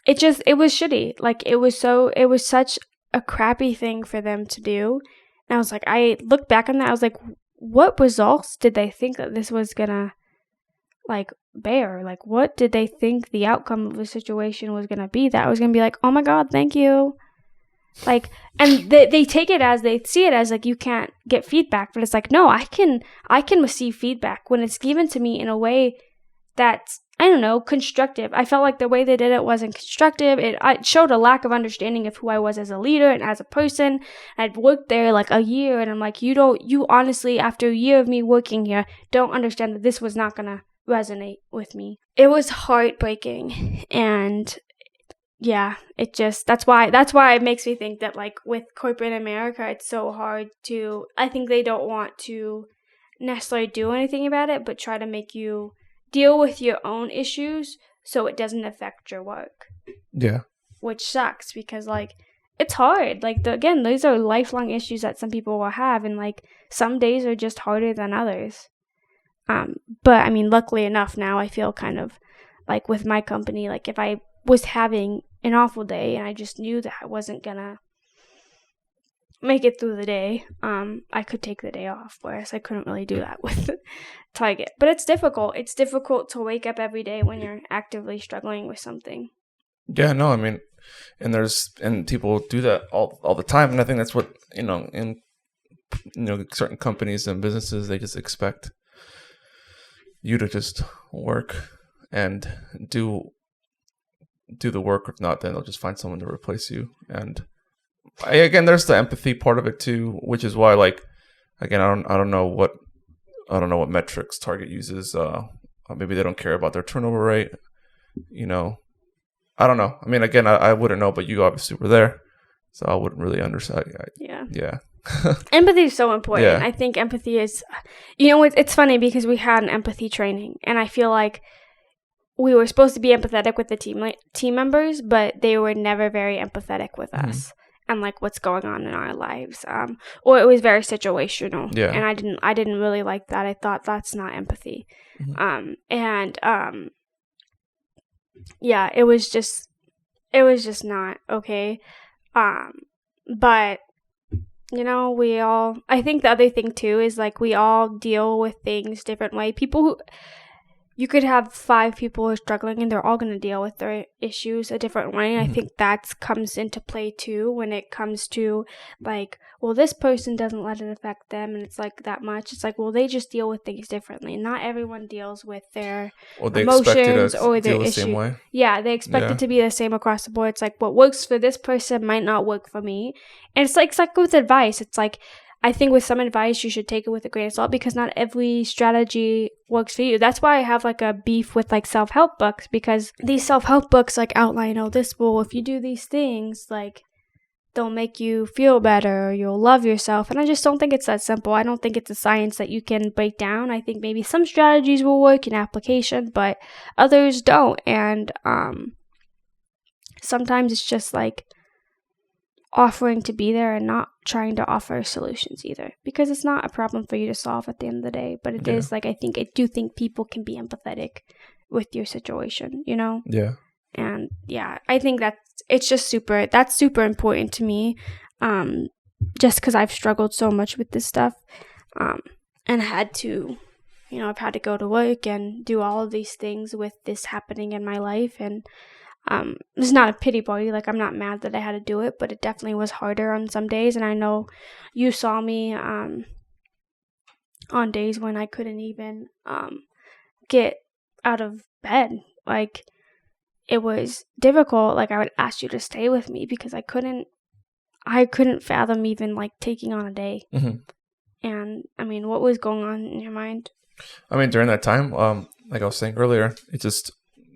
it was shitty. Like, it was such a crappy thing for them to do. And I was like, I looked back on that. I was like, what results did they think that this was gonna like bear? Like, what did they think the outcome of the situation was gonna be? That was gonna be like, oh my God, thank you. Like, and they take it as, they see it as like, you can't get feedback, but it's like, no, I can receive feedback when it's given to me in a way that's, I don't know, constructive. I felt like the way they did it wasn't constructive. It showed a lack of understanding of who I was as a leader and as a person. I'd worked there like a year, and I'm like, you honestly, after a year of me working here, don't understand that this was not gonna resonate with me. It was heartbreaking. And yeah, it just, that's why it makes me think that like with corporate America, it's so hard to, I think they don't want to necessarily do anything about it, but try to make you deal with your own issues so it doesn't affect your work. Yeah. Which sucks because like it's hard. Like again, those are lifelong issues that some people will have, and like some days are just harder than others. But I mean, luckily enough now I feel kind of like with my company, like if I was having an awful day and I just knew that I wasn't gonna make it through the day, I could take the day off, whereas I couldn't really do that with Target. But it's difficult. It's difficult to wake up every day when you're actively struggling with something. Yeah, no, I mean, and people do that all the time, and I think that's what, in certain companies and businesses, they just expect you to just work and do the work. If not, then they'll just find someone to replace you. And again, there's the empathy part of it too, which is why, like, again, I don't know what metrics Target uses. Maybe they don't care about their turnover rate. I don't know. I mean, again, I wouldn't know, but you obviously were there, so I wouldn't really understand. Yeah. Empathy is so important. Yeah. I think empathy is, it's funny because we had an empathy training, and I feel like we were supposed to be empathetic with the team members, but they were never very empathetic with us and like what's going on in our lives. Or it was very situational. Yeah. And I didn't really like that. I thought that's not empathy. Yeah, it was just not okay. But I think the other thing too is like we all deal with things different way. You could have 5 people who are struggling and they're all going to deal with their issues a different way. And I think that comes into play too when it comes to like, well, this person doesn't let it affect them and it's like that much. It's like, well, they just deal with things differently. Not everyone deals with their emotions or their issues. Same way. Yeah, they expect it to be the same across the board. It's like what works for this person might not work for me. And it's like with advice. It's like, I think with some advice, you should take it with a grain of salt because not every strategy works for you. That's why I have like a beef with like self-help books, because these self-help books like outline, this will, if you do these things, like they'll make you feel better, or you'll love yourself. And I just don't think it's that simple. I don't think it's a science that you can break down. I think maybe some strategies will work in application, but others don't. And sometimes it's just like offering to be there and not trying to offer solutions either, because it's not a problem for you to solve at the end of the day. But it is like, I do think people can be empathetic with your situation, you know? Yeah. And yeah, I think that's super important to me, just because I've struggled so much with this stuff, and had to, I've had to go to work and do all of these things with this happening in my life. And it's not a pity party, like I'm not mad that I had to do it, but it definitely was harder on some days. And I know you saw me on days when I couldn't even get out of bed. Like, it was difficult. Like, I would ask you to stay with me because I couldn't fathom even like taking on a day. Mm-hmm. And I mean, what was going on in your mind? I mean, during that time, like I was saying earlier, it just,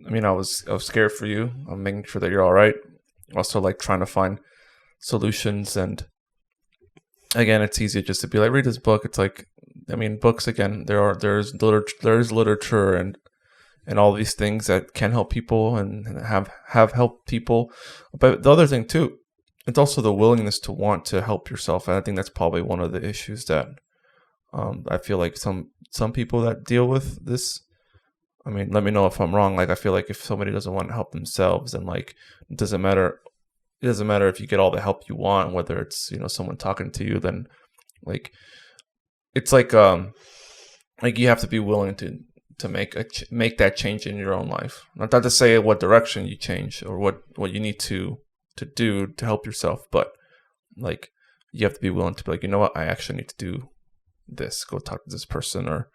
I mean, I was scared for you. I'm making sure that you're all right. Also, like, trying to find solutions. And again, it's easy just to be like, read this book. It's like, I mean, books, again, there's literature and all these things that can help people and have helped people. But the other thing too, it's also the willingness to want to help yourself. And I think that's probably one of the issues that I feel like some people that deal with this, I mean, let me know if I'm wrong. Like, I feel like if somebody doesn't want to help themselves, and like, it doesn't matter if you get all the help you want, whether it's, someone talking to you, then like, it's like you have to be willing to make that change in your own life. Not to say what direction you change or what you need to do to help yourself, but like, you have to be willing to be like, you know what, I actually need to do this. Go talk to this person or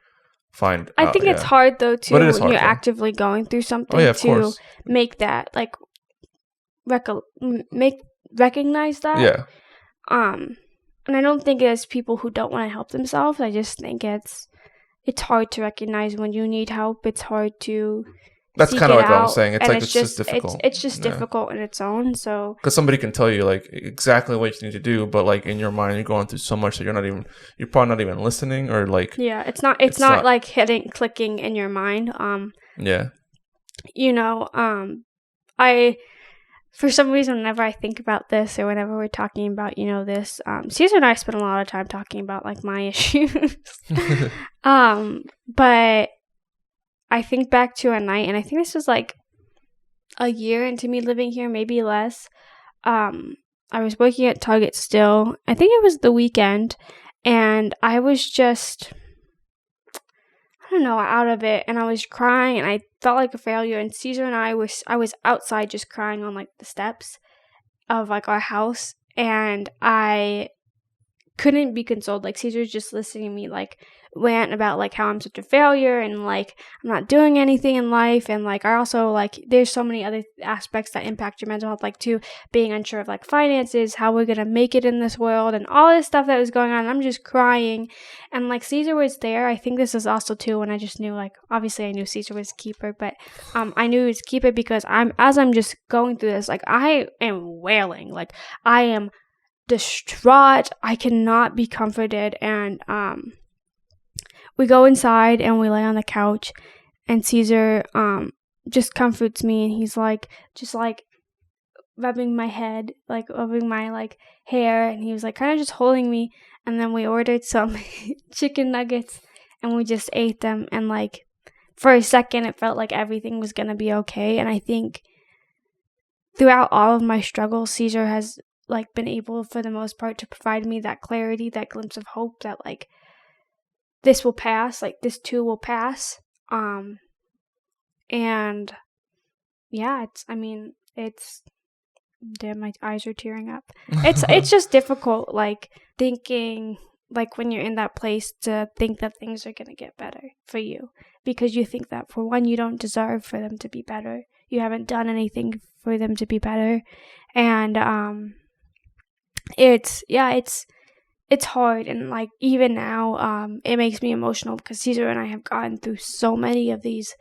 find. I think it's hard though too, when you're actively going through something, to make that like recognize that. Yeah. And I don't think it's people who don't want to help themselves. I just think it's hard to recognize when you need help. It's hard to. That's kind of like what I'm saying. It's like, it's just difficult. It's just difficult in its own. So, because somebody can tell you like exactly what you need to do, but like in your mind, you're going through so much that you're probably not even listening, or like. Yeah, it's not like clicking in your mind. Yeah. For some reason, whenever I think about this, or whenever we're talking about, this, Cesar and I spend a lot of time talking about like my issues. But I think back to a night, and I think this was like a year into me living here, maybe less. I was working at Target still. I think it was the weekend, and I was just, I don't know, out of it, and I was crying, and I felt like a failure. And Cesar and I was outside just crying on like the steps of like our house, and I couldn't be consoled. Like, Cesar's just listening to me like rant about like how I'm such a failure and like I'm not doing anything in life, and like I also like there's so many other aspects that impact your mental health, like too, being unsure of like finances, how we're gonna make it in this world, and all this stuff that was going on. And I'm just crying, and like Cesar was there. I think this is also too when I just knew, like, obviously I knew Cesar was a keeper, but I knew he was a keeper because as I'm just going through this, like I am wailing, like I am distraught. I cannot be comforted. And we go inside and we lay on the couch, and Cesar just comforts me, and he's like just like rubbing my head, like rubbing my like hair, and he was like kind of just holding me. And then we ordered some chicken nuggets and we just ate them, and like for a second it felt like everything was gonna be okay. And I think throughout all of my struggles, Cesar has like been able for the most part to provide me that clarity, that glimpse of hope that like this will pass, like this too will pass. And yeah, damn, my eyes are tearing up. It's just difficult, like thinking, like when you're in that place, to think that things are gonna get better for you, because you think that, for one, you don't deserve for them to be better. You haven't done anything for them to be better. And it's hard. And like even now it makes me emotional because Cesar and I have gone through so many of these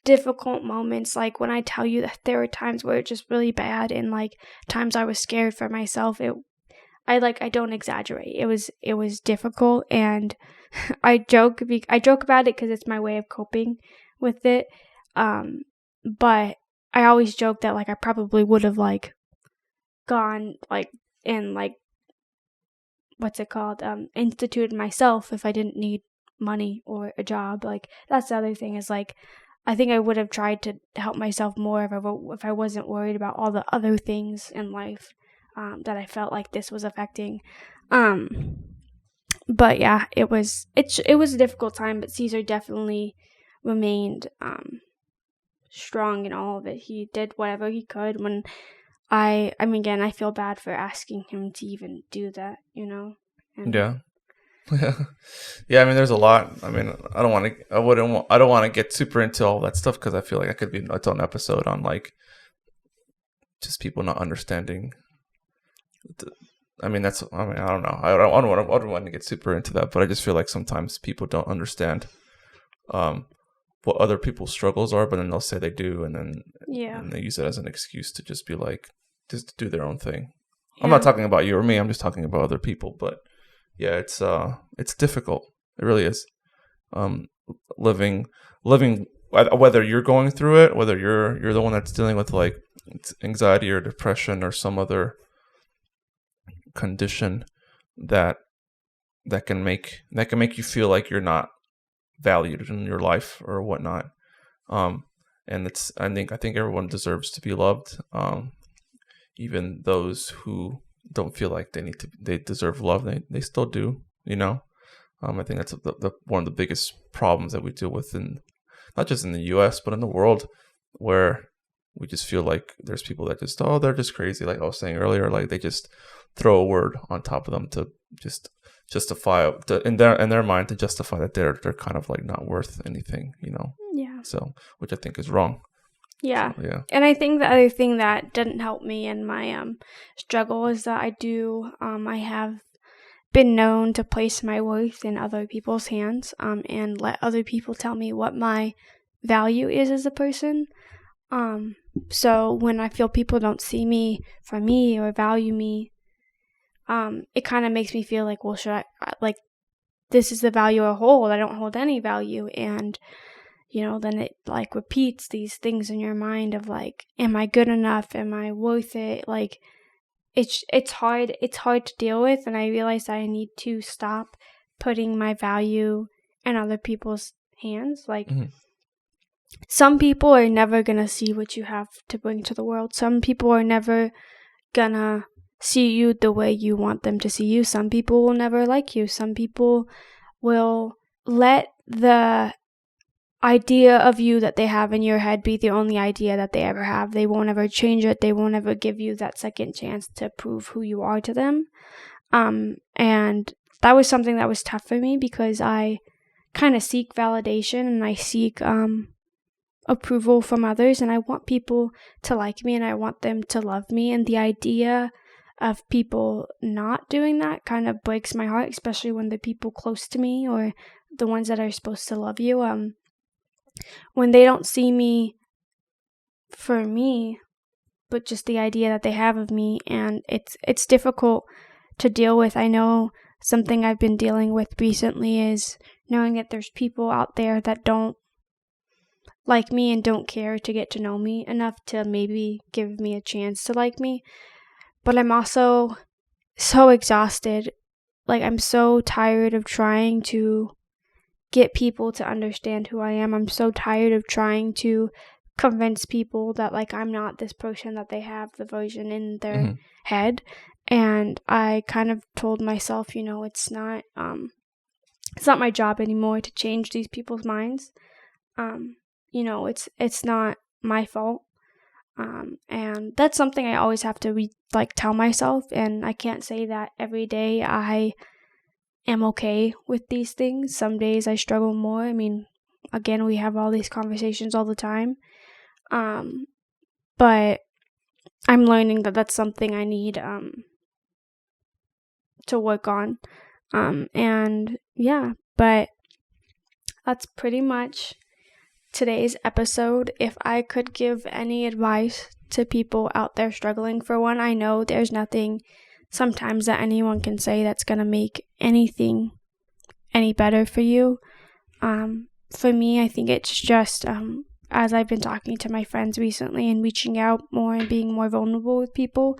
difficult moments. Like when I tell you that there were times where it's just really bad, and like times I was scared for myself, I don't exaggerate. It was difficult, and I joke about it because it's my way of coping with it. But I always joke that like I probably would have like gone like and like what's it called instituted myself if I didn't need money or a job. Like that's the other thing is like I think I would have tried to help myself more if I wasn't worried about all the other things in life that I felt like this was affecting. But yeah, it was a difficult time, but Cesar definitely remained strong in all of it. He did whatever he could when I mean, again, I feel bad for asking him to even do that, you know? And Yeah. Yeah, I mean, there's a lot. I mean, I don't want to get super into all that stuff because I feel like I could be its own episode on like just people not understanding. I mean, I don't know. I don't want to get super into that, but I just feel like sometimes people don't understand what other people's struggles are, but then they'll say they do, and then and they use it as an excuse to just be like, just do their own thing. Yeah. I'm not talking about you or me. I'm just talking about other people, but. Yeah, it's difficult. It really is. Living, whether you're going through it, whether you're the one that's dealing with like anxiety or depression or some other condition that can make you feel like you're not valued in your life or whatnot. And I think everyone deserves to be loved. Even those who don't feel like they deserve love, they still do, you know. I think that's one of the biggest problems that we deal with not just in the US but in the world, where we just feel like there's people that just they're just crazy, like I was saying earlier, like they just throw a word on top of them to just justify in their mind to justify that they're kind of like not worth anything, you know. Yeah. So, which I think is wrong. Yeah. So, yeah. And I think the other thing that didn't help me in my struggle is that I have been known to place my worth in other people's hands and let other people tell me what my value is as a person. So when I feel people don't see me for me or value me, it kind of makes me feel like, well, should I like this is the value I hold. I don't hold any value, and you know, then it like repeats these things in your mind of like, am I good enough? Am I worth it? Like, it's hard to deal with, and I realized I need to stop putting my value in other people's hands. Like, some people are never gonna see what you have to bring to the world. Some people are never gonna see you the way you want them to see you. Some people will never like you. Some people will let the idea of you that they have in your head be the only idea that they ever have. They won't ever change it. They won't ever give you that second chance to prove who you are to them. And that was something that was tough for me because I kind of seek validation and I seek approval from others, and I want people to like me and I want them to love me, and the idea of people not doing that kind of breaks my heart, especially when the people close to me or the ones that are supposed to love you when they don't see me for me, but just the idea that they have of me, and it's difficult to deal with. I know something I've been dealing with recently is knowing that there's people out there that don't like me and don't care to get to know me enough to maybe give me a chance to like me. But I'm also so exhausted. Like, I'm so tired of trying to get people to understand who I am. I'm so tired of trying to convince people that like I'm not this person that they have the version in their head. And I kind of told myself, you know, it's not my job anymore to change these people's minds. You know, it's not my fault. And that's something I always have to tell myself, and I can't say that every day I am okay with these things. Some days I struggle more. I mean, again, we have all these conversations all the time. But I'm learning that that's something I need to work on. And yeah, but that's pretty much today's episode. If I could give any advice to people out there struggling, for one, I know there's nothing sometimes that anyone can say that's going to make anything any better for you. For me, I think it's just, as I've been talking to my friends recently and reaching out more and being more vulnerable with people,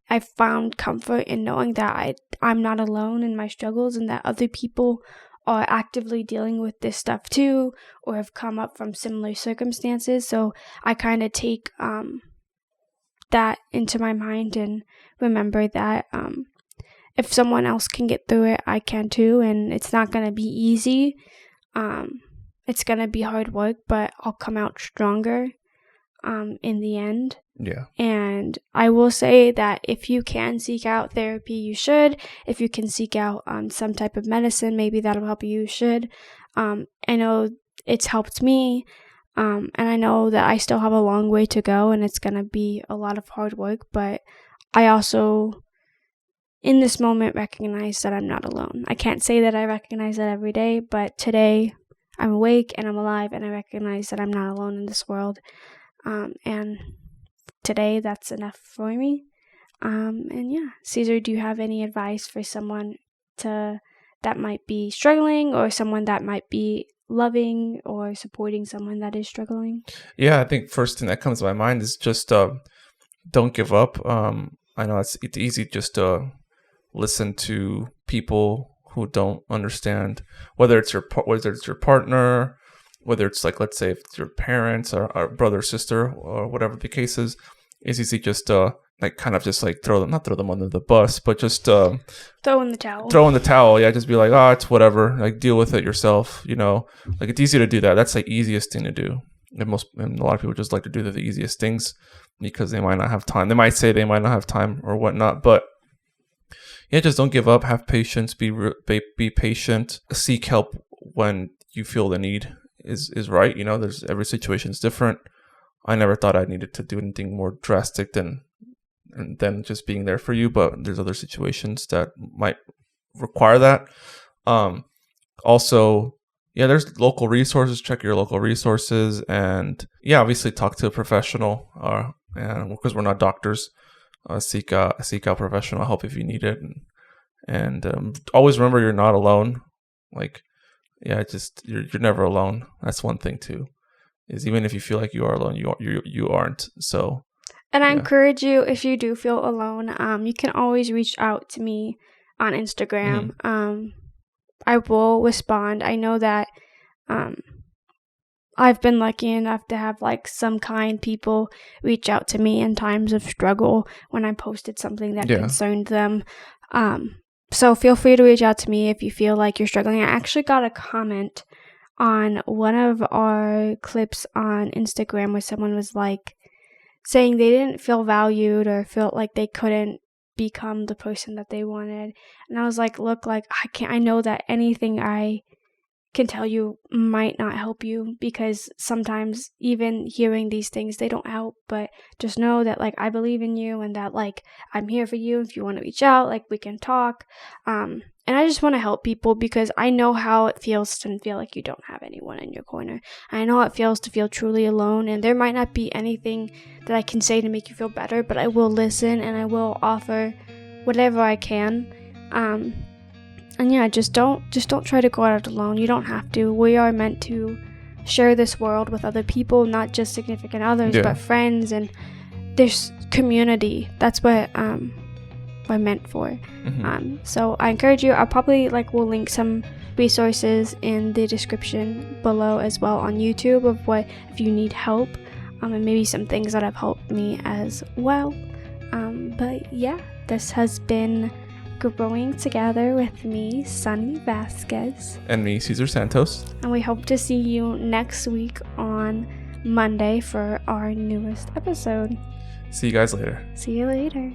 I've found comfort in knowing that I'm not alone in my struggles and that other people are actively dealing with this stuff too, or have come up from similar circumstances. So I kind of take that into my mind and remember that if someone else can get through it, I can too. And it's not going to be easy. It's going to be hard work, but I'll come out stronger in the end. Yeah. And I will say that if you can seek out therapy, you should. If you can seek out some type of medicine, maybe that'll help you, you should. I know it's helped me, and I know that I still have a long way to go, and it's going to be a lot of hard work, but I also, in this moment, recognize that I'm not alone. I can't say that I recognize that every day, but today I'm awake and I'm alive, and I recognize that I'm not alone in this world, and today that's enough for me. And yeah, Cesar, do you have any advice for someone that might be struggling, or someone that might be loving or supporting someone that is struggling? Yeah, I think first thing that comes to my mind is just don't give up. I know it's easy just to listen to people who don't understand, whether it's your partner, whether it's like, let's say if it's your parents or brother or sister or whatever the case is. It's easy just like kind of just like not throw them under the bus, but just throw in the towel. Yeah, just be like, oh, it's whatever. Like, deal with it yourself. Like, it's easy to do that. That's the easiest thing to do. And a lot of people just like to do the easiest things because they might not have time. They might say they might not have time or whatnot, but yeah, just don't give up. Have patience. Be patient. Seek help when you feel the need is right. There's every situation is different. I never thought I needed to do anything more drastic than just being there for you, but there's other situations that might require that. Also, yeah, there's local resources. Check your local resources, and yeah, obviously talk to a professional. And because we're not doctors, seek out professional help if you need it, and always remember you're not alone. Like, yeah, you're never alone. That's one thing too. Is even if you feel like you are alone, you aren't. So, and I encourage you, if you do feel alone, you can always reach out to me on Instagram. Mm-hmm. I will respond. I know that I've been lucky enough to have like some kind people reach out to me in times of struggle when I posted something that concerned them. So feel free to reach out to me if you feel like you're struggling. I actually got a comment on one of our clips on Instagram where someone was like saying they didn't feel valued or felt like they couldn't become the person that they wanted. And I was like, look, like I know that anything I can tell you might not help you, because sometimes even hearing these things, they don't help, but just know that like I believe in you and that like I'm here for you. If you want to reach out, like we can talk. And I just want to help people because I know how it feels to feel like you don't have anyone in your corner. I know how it feels to feel truly alone, and there might not be anything that I can say to make you feel better, but I will listen and I will offer whatever I can. And yeah, just don't try to go out alone. You don't have to. We are meant to share this world with other people, not just significant others, but friends, and there's community. That's what we're meant for. Mm-hmm. So I encourage you. I'll probably will link some resources in the description below as well on YouTube of what if you need help, and maybe some things that have helped me as well. But yeah, this has been Growing Together with me, Sonny Vasquez. And me, Cesar Santos. And we hope to see you next week on Monday for our newest episode. See you guys later. See you later.